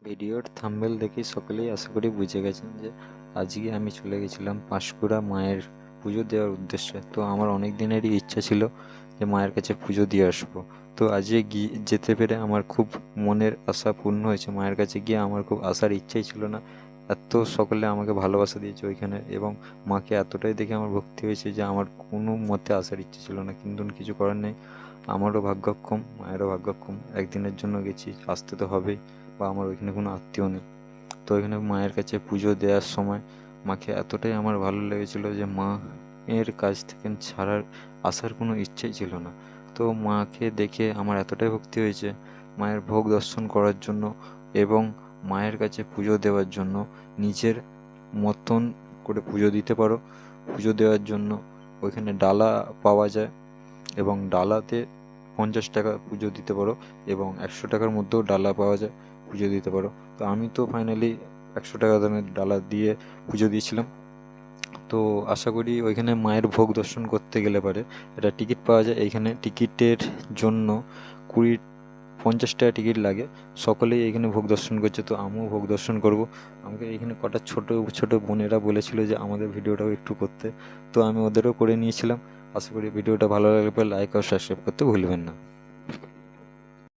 ভিডিওর থাম্বনেল দেখেই সকলেই আশা করি বুঝে গেছেন যে আজকে আমি চলে গেছিলাম পাঁশকুড়া মায়ের পুজো দেওয়ার উদ্দেশ্যে। তো আমার অনেক দিনেরই ইচ্ছা ছিল যে মায়ের কাছে পুজো দিয়ে আসবো। তো আজকে যেতে পেরে আমার খুব মনের আশা পূর্ণ হয়েছে। মায়ের কাছে গিয়ে আমার খুব আসার ইচ্ছাই ছিল না, এত সকলে আমাকে ভালোবাসা দিয়েছে ওইখানে, এবং মাকে এতটাই দেখে আমার ভক্তি হয়েছে যে আমার কোনো মতে আসার ইচ্ছে ছিল না, কিন্তু কিছু করার নেই। আমারও ভাগ্যক্ষম, মায়েরও ভাগ্যক্ষম, একদিনের জন্য গেছি, আসতে তো হবেই। বা আমার ওইখানে কোনো আত্মীয় নেই। তো ওইখানে মায়ের কাছে পুজো দেওয়ার সময় মাকে এতটাই আমার ভালো লেগেছিলো যে মা এর কাছ থেকে আসার কোনো ইচ্ছেই ছিল না। তো মাকে দেখে আমার এতটাই ভক্তি হয়েছে, মায়ের ভোগ দর্শন করার জন্য এবং মায়ের কাছে পুজো দেওয়ার জন্য নিজের মতন করে পুজো দিতে পারো। পুজো দেওয়ার জন্য ওইখানে ডালা পাওয়া যায়, এবং ডালাতে 50 টাকা পুজো দিতে পারো, এবং 100 টাকার মধ্যেও ডালা পাওয়া যায়, পুজো দিতে পারো। তো আমি তো ফাইনালি 100 টাকা দামের ডালা দিয়ে পুজো দিয়েছিলাম। তো আশা করি ওইখানে মায়ের ভোগ দর্শন করতে গেলে পারে একটা টিকিট পাওয়া যায়। এইখানে টিকিটের জন্য 50 টাকা টিকিট লাগে। সকলেই এখানে ভোগ দর্শন করছে, তো আমিও ভোগ দর্শন করব। আমাকে এখানে কটা ছোট ছোট বোনেরা বলেছিল যে আমাদের ভিডিওটাও একটু করতে, তো আমি ওদেরও করে নিয়েছিলাম। আশা করি ভিডিওটা ভালো লাগলে লাইক আর সাবস্ক্রাইব করতে ভুলবেন না।